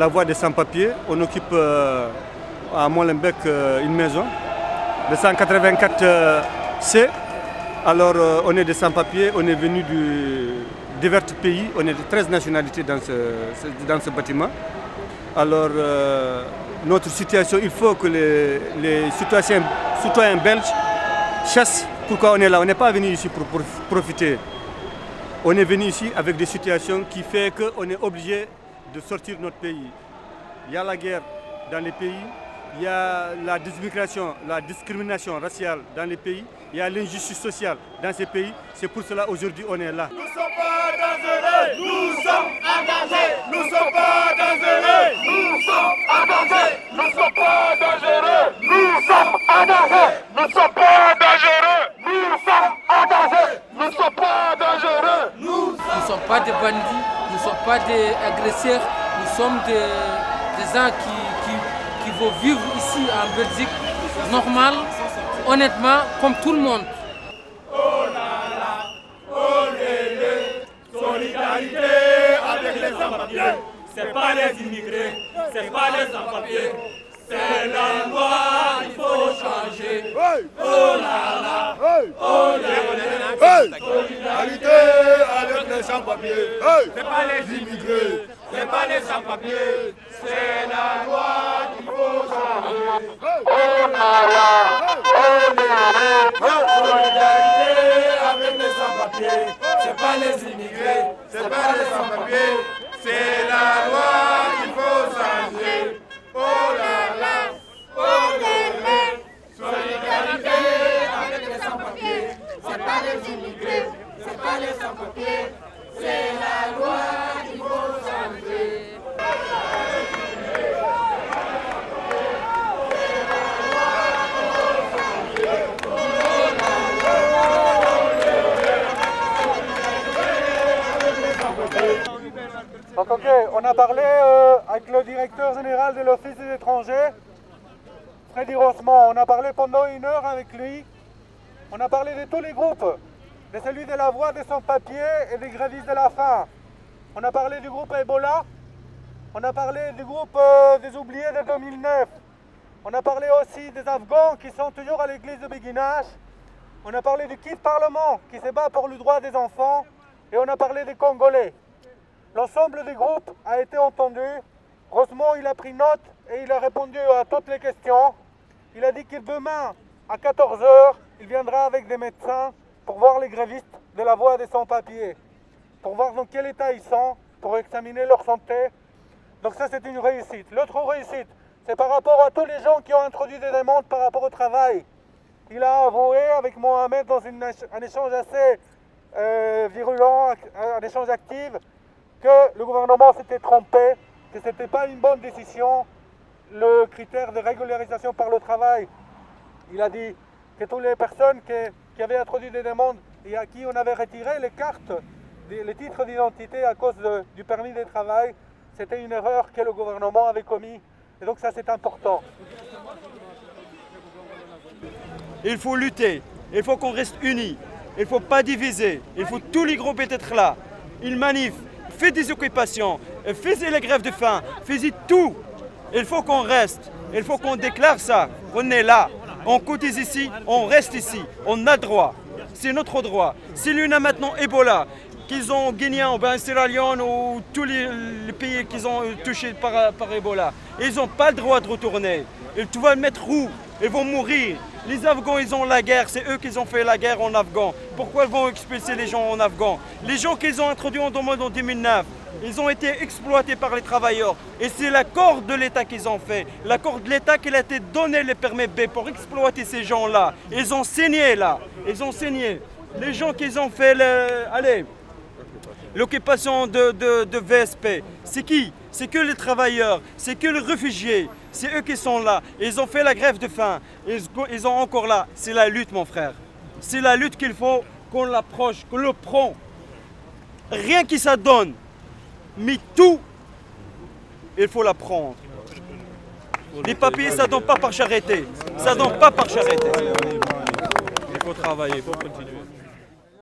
la voie des sans-papiers. On occupe à Molenbeek une maison de 184C. Alors on est des sans-papiers, on est venu de divers pays, on est de 13 nationalités dans ce bâtiment. Alors notre situation, il faut que les citoyens belges chassent pourquoi on est là. On n'est pas venu ici pour profiter. On est venu ici avec des situations qui font qu'on est obligé de sortir de notre pays. Il y a la guerre dans les pays, il y a la discrimination raciale dans les pays, il y a l'injustice sociale dans ces pays. C'est pour cela aujourd'hui on est là. Nous ne sommes pas dangereux, nous sommes engagés. Nous ne sommes pas dangereux, nous sommes engagés. Nous ne sommes pas dangereux, nous sommes engagés. Nous ne sommes pas dangereux, nous sommes engagés. Nous ne sommes pas dangereux. Nous ne sommes pas des bandits, nous ne sommes pas des agresseurs. Nous sommes des gens qui vont vivre ici en Belgique, normal, honnêtement, comme tout le monde. Oh là là, oh lélé, solidarité avec les sans-papiers. C'est pas les immigrés, c'est pas les sans-papiers. C'est la loi, il faut changer. Oh là là, oh lélé, solidarité avec les sans-papiers. C'est pas les immigrés, c'est pas les sans-papiers. C'est la loi qu'il faut changer. Oh là là, oh lélé, solidarité avec les sans-papiers. C'est pas les immigrés, c'est pas les sans-papiers. C'est la loi qu'il faut changer. Oh là là, oh lélé, solidarité avec les sans-papiers. C'est pas les immigrés, c'est pas les sans-papiers. C'est la loi qu'il faut changer. Donc ok, on a parlé avec le directeur général de l'Office des étrangers, Freddy Rossman. On a parlé pendant 1 heure avec lui. On a parlé de tous les groupes, de celui de la voie des sans-papiers et des grévistes de la faim. On a parlé du groupe Ebola. On a parlé du groupe des oubliés de 2009. On a parlé aussi des Afghans qui sont toujours à l'église de béguinage. On a parlé du Kids Parlement qui se bat pour le droit des enfants. Et on a parlé des Congolais. L'ensemble des groupes a été entendu. Rosemont, il a pris note et il a répondu à toutes les questions. Il a dit que demain, à 14 h, il viendra avec des médecins pour voir les grévistes de la voie des sans-papiers, pour voir dans quel état ils sont, pour examiner leur santé. Donc ça, c'est une réussite. L'autre réussite, c'est par rapport à tous les gens qui ont introduit des demandes par rapport au travail. Il a avoué avec Mohamed dans un échange assez virulent, un échange actif, que le gouvernement s'était trompé, que ce n'était pas une bonne décision, le critère de régularisation par le travail. Il a dit que toutes les personnes qui avaient introduit des demandes et à qui on avait retiré les cartes, les titres d'identité à cause du permis de travail, c'était une erreur que le gouvernement avait commise. Et donc ça, c'est important. Il faut lutter, il faut qu'on reste unis, il ne faut pas diviser, il faut tous les groupes être là. Ils manifent, faites des occupations, faites les grèves de faim, faites tout. Il faut qu'on reste, il faut qu'on déclare ça, on est là. On cotise ici, on reste ici, on a droit. C'est notre droit. Si l'on a maintenant Ebola, qu'ils ont Guinée ou Sierra Leone ou tous les pays qui sont touchés par Ebola, ils n'ont pas le droit de retourner. Et tu vas le mettre où? Ils vont mourir. Les Afghans, ils ont la guerre, c'est eux qui ont fait la guerre en Afghan. Pourquoi ils vont expulser les gens en Afghan? Les gens qu'ils ont introduits en 2009, ils ont été exploités par les travailleurs. Et c'est l'accord de l'État qu'ils ont fait. L'accord de l'État qui a été donné le permis B pour exploiter ces gens-là. Ils ont signé là. Ils ont signé. Les gens qui ont fait l'occupation de VSP, c'est qui? C'est que les travailleurs, c'est que les réfugiés. C'est eux qui sont là. Ils ont fait la grève de faim. Ils sont encore là. C'est la lutte, mon frère. C'est la lutte qu'il faut qu'on l'approche, qu'on le prend. Rien qui ça donne. Mais tout, il faut l'apprendre. Les papiers, ça ne donne pas par charité. Ça ne donne pas par charité. Il faut travailler, il faut continuer.